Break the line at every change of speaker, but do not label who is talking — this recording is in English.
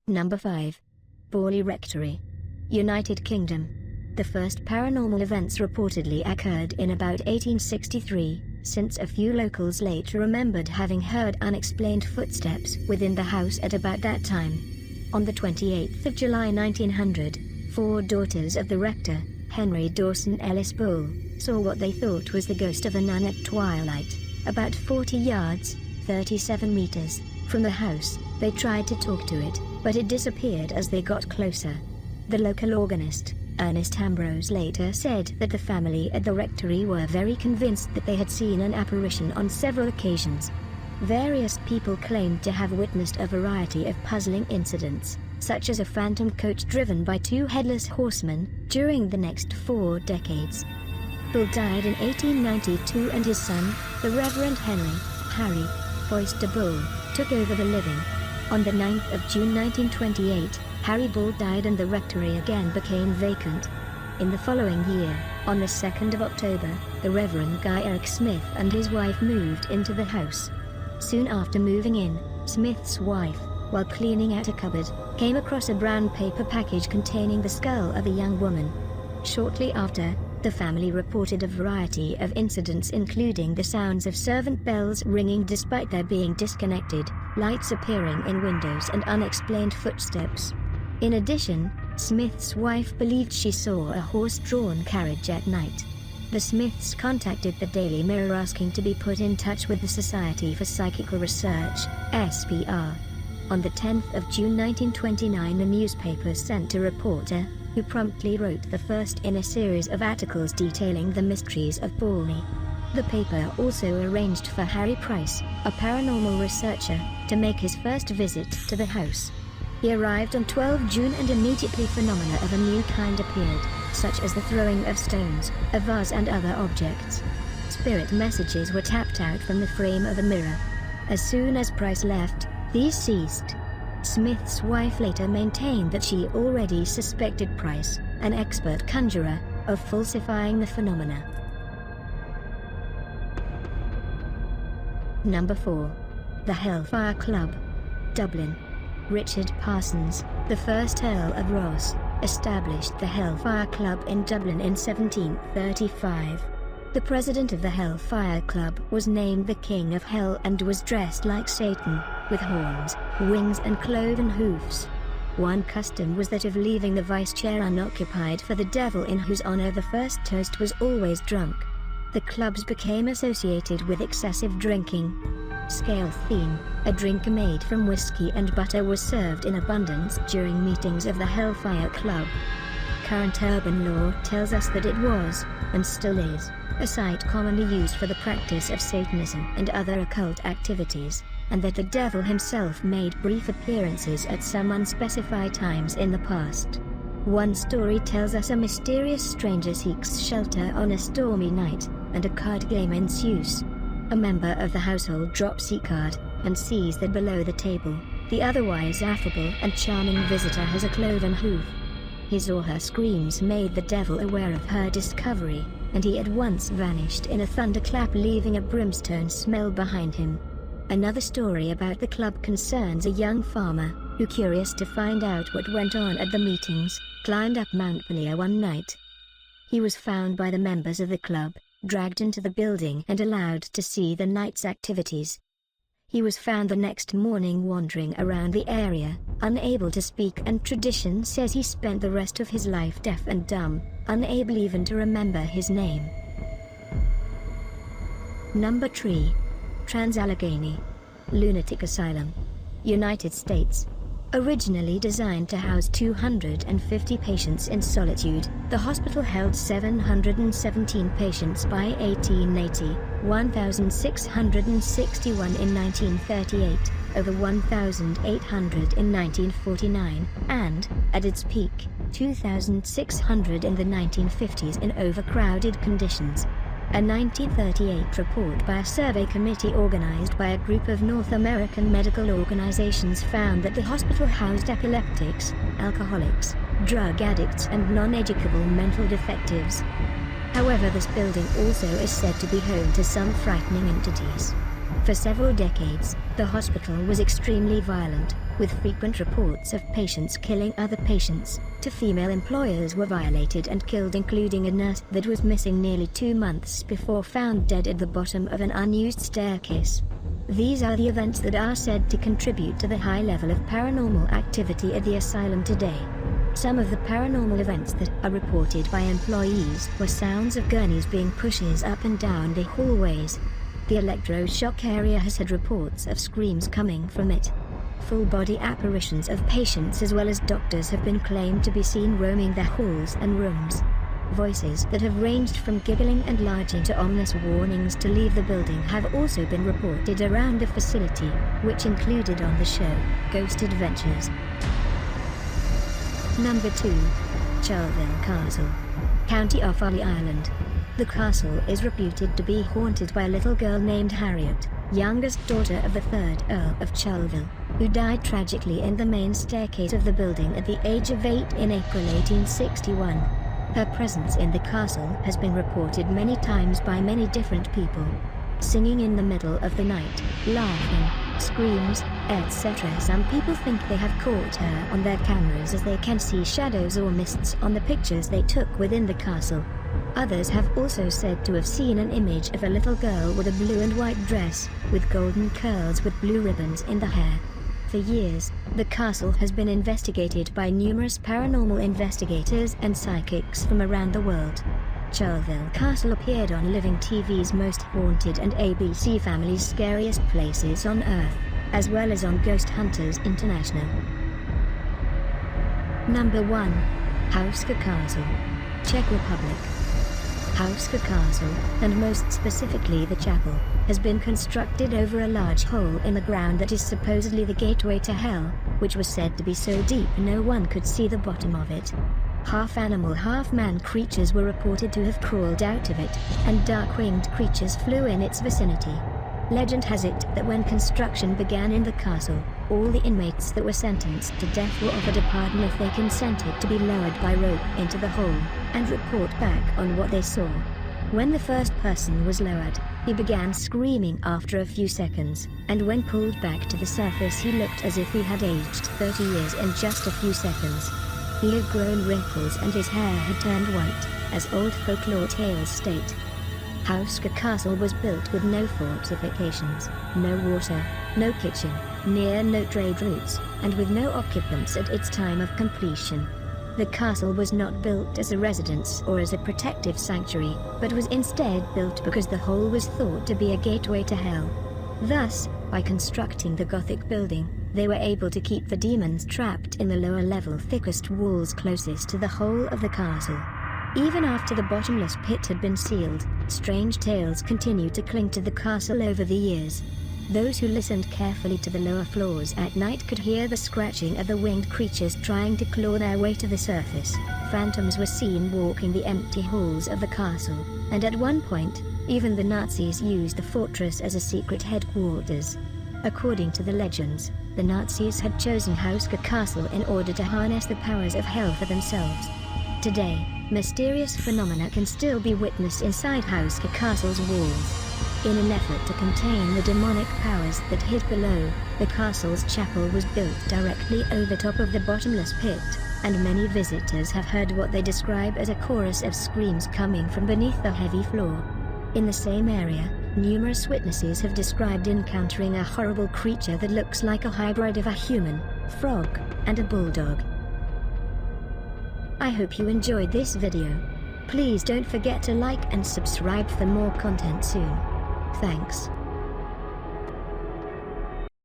Number 5. Borley Rectory, United Kingdom. The first paranormal events reportedly occurred in about 1863, since a few locals later remembered having heard unexplained footsteps within the house at about that time. On the 28th of July 1900, 4 daughters of the rector, Henry Dawson Ellis Bull, saw what they thought was the ghost of a nun at twilight, about 40 yards, 37 meters, from the house. They tried to talk to it, but it disappeared as they got closer. The local organist, Ernest Ambrose, later said that the family at the rectory were very convinced that they had seen an apparition on several occasions. Various people claimed to have witnessed a variety of puzzling incidents, such as a phantom coach driven by 2 headless horsemen, during the next 4 decades. Bull died in 1892 and his son, the Reverend Harry Foyster Bull, took over the living. On the 9th of June 1928, Harry Bull died and the rectory again became vacant. In the following year, on the 2nd of October, the Reverend Guy Eric Smith and his wife moved into the house. Soon after moving in, Smith's wife, while cleaning out a cupboard, came across a brown paper package containing the skull of a young woman. Shortly after, the family reported a variety of incidents including the sounds of servant bells ringing despite their being disconnected, lights appearing in windows and unexplained footsteps. In addition, Smith's wife believed she saw a horse-drawn carriage at night. The Smiths contacted the Daily Mirror asking to be put in touch with the Society for Psychical Research, SPR. On the 10th of June 1929, the newspaper sent a reporter, who promptly wrote the first in a series of articles detailing the mysteries of Borley. The paper also arranged for Harry Price, a paranormal researcher, to make his first visit to the house. He arrived on 12 June and immediately phenomena of a new kind appeared, such as the throwing of stones, a vase and other objects. Spirit messages were tapped out from the frame of a mirror. As soon as Price left, these ceased. Smith's wife later maintained that she already suspected Price, an expert conjurer, of falsifying the phenomena. Number 4. The Hellfire Club, Dublin. Richard Parsons, the first Earl of Ross, established the Hellfire Club in Dublin in 1735. The president of the Hellfire Club was named the King of Hell and was dressed like Satan, with horns, wings and cloven hoofs. One custom was that of leaving the vice chair unoccupied for the devil, in whose honor the first toast was always drunk. The clubs became associated with excessive drinking. Scale theme, a drink made from whiskey and butter was served in abundance during meetings of the Hellfire Club. Current urban lore tells us that it was, and still is, a site commonly used for the practice of Satanism and other occult activities, and that the devil himself made brief appearances at some unspecified times in the past. One story tells us a mysterious stranger seeks shelter on a stormy night, and a card game ensues. A member of the household drops a card, and sees that below the table, the otherwise affable and charming visitor has a cloven hoof. His or her screams made the devil aware of her discovery, and he at once vanished in a thunderclap, leaving a brimstone smell behind him. Another story about the club concerns a young farmer, who, curious to find out what went on at the meetings, climbed up Mount Borle one night. He was found by the members of the club, dragged into the building and allowed to see the night's activities. He was found the next morning wandering around the area, unable to speak, and tradition says he spent the rest of his life deaf and dumb, unable even to remember his name. Number 3. Trans-Allegheny, Lunatic Asylum, United States. Originally designed to house 250 patients in solitude, the hospital held 717 patients by 1880, 1,661 in 1938, over 1,800 in 1949, and, at its peak, 2,600 in the 1950s in overcrowded conditions. A 1938 report by a survey committee organized by a group of North American medical organizations found that the hospital housed epileptics, alcoholics, drug addicts and non-educable mental defectives. However, this building also is said to be home to some frightening entities. For several decades, the hospital was extremely violent, with frequent reports of patients killing other patients. Two female employers were violated and killed, including a nurse that was missing nearly 2 months before found dead at the bottom of an unused staircase. These are the events that are said to contribute to the high level of paranormal activity at the asylum today. Some of the paranormal events that are reported by employees were sounds of gurneys being pushed up and down the hallways. The electroshock area has had reports of screams coming from it. Full-body apparitions of patients as well as doctors have been claimed to be seen roaming the halls and rooms. Voices that have ranged from giggling and larging to ominous warnings to leave the building have also been reported around the facility, which included on the show, Ghost Adventures. Number 2. Charleville Castle, County Offaly, Ireland. The castle is reputed to be haunted by a little girl named Harriet, youngest daughter of the 3rd Earl of Charleville, who died tragically in the main staircase of the building at the age of 8 in April 1861. Her presence in the castle has been reported many times by many different people. Singing in the middle of the night, laughing, screams, etc. Some people think they have caught her on their cameras as they can see shadows or mists on the pictures they took within the castle. Others have also said to have seen an image of a little girl with a blue and white dress, with golden curls with blue ribbons in the hair. For years, the castle has been investigated by numerous paranormal investigators and psychics from around the world. Charleville Castle appeared on Living TV's Most Haunted and ABC Family's Scariest Places on Earth, as well as on Ghost Hunters International. Number 1. Houska Castle, Czech Republic. Houska Castle, and most specifically the chapel, has been constructed over a large hole in the ground that is supposedly the gateway to hell, which was said to be so deep no one could see the bottom of it. Half-animal, half-man creatures were reported to have crawled out of it, and dark-winged creatures flew in its vicinity. Legend has it that when construction began in the castle, all the inmates that were sentenced to death were offered a pardon if they consented to be lowered by rope into the hole, and report back on what they saw. When the first person was lowered, he began screaming after a few seconds, and when pulled back to the surface he looked as if he had aged 30 years in just a few seconds. He had grown wrinkles and his hair had turned white, as old folklore tales state. Houska Castle was built with no fortifications, no water, no kitchen, near no trade routes, and with no occupants at its time of completion. The castle was not built as a residence or as a protective sanctuary, but was instead built because the hole was thought to be a gateway to hell. Thus, by constructing the Gothic building, they were able to keep the demons trapped in the lower level thickest walls closest to the whole of the castle. Even after the bottomless pit had been sealed, strange tales continued to cling to the castle over the years. Those who listened carefully to the lower floors at night could hear the scratching of the winged creatures trying to claw their way to the surface. Phantoms were seen walking the empty halls of the castle, and at one point, even the Nazis used the fortress as a secret headquarters. According to the legends, the Nazis had chosen Houska Castle in order to harness the powers of hell for themselves. Today, mysterious phenomena can still be witnessed inside Houska Castle's walls. In an effort to contain the demonic powers that hid below, the castle's chapel was built directly over top of the bottomless pit, and many visitors have heard what they describe as a chorus of screams coming from beneath the heavy floor. In the same area, numerous witnesses have described encountering a horrible creature that looks like a hybrid of a human, frog, and a bulldog. I hope you enjoyed this video. Please don't forget to like and subscribe for more content soon. Thanks.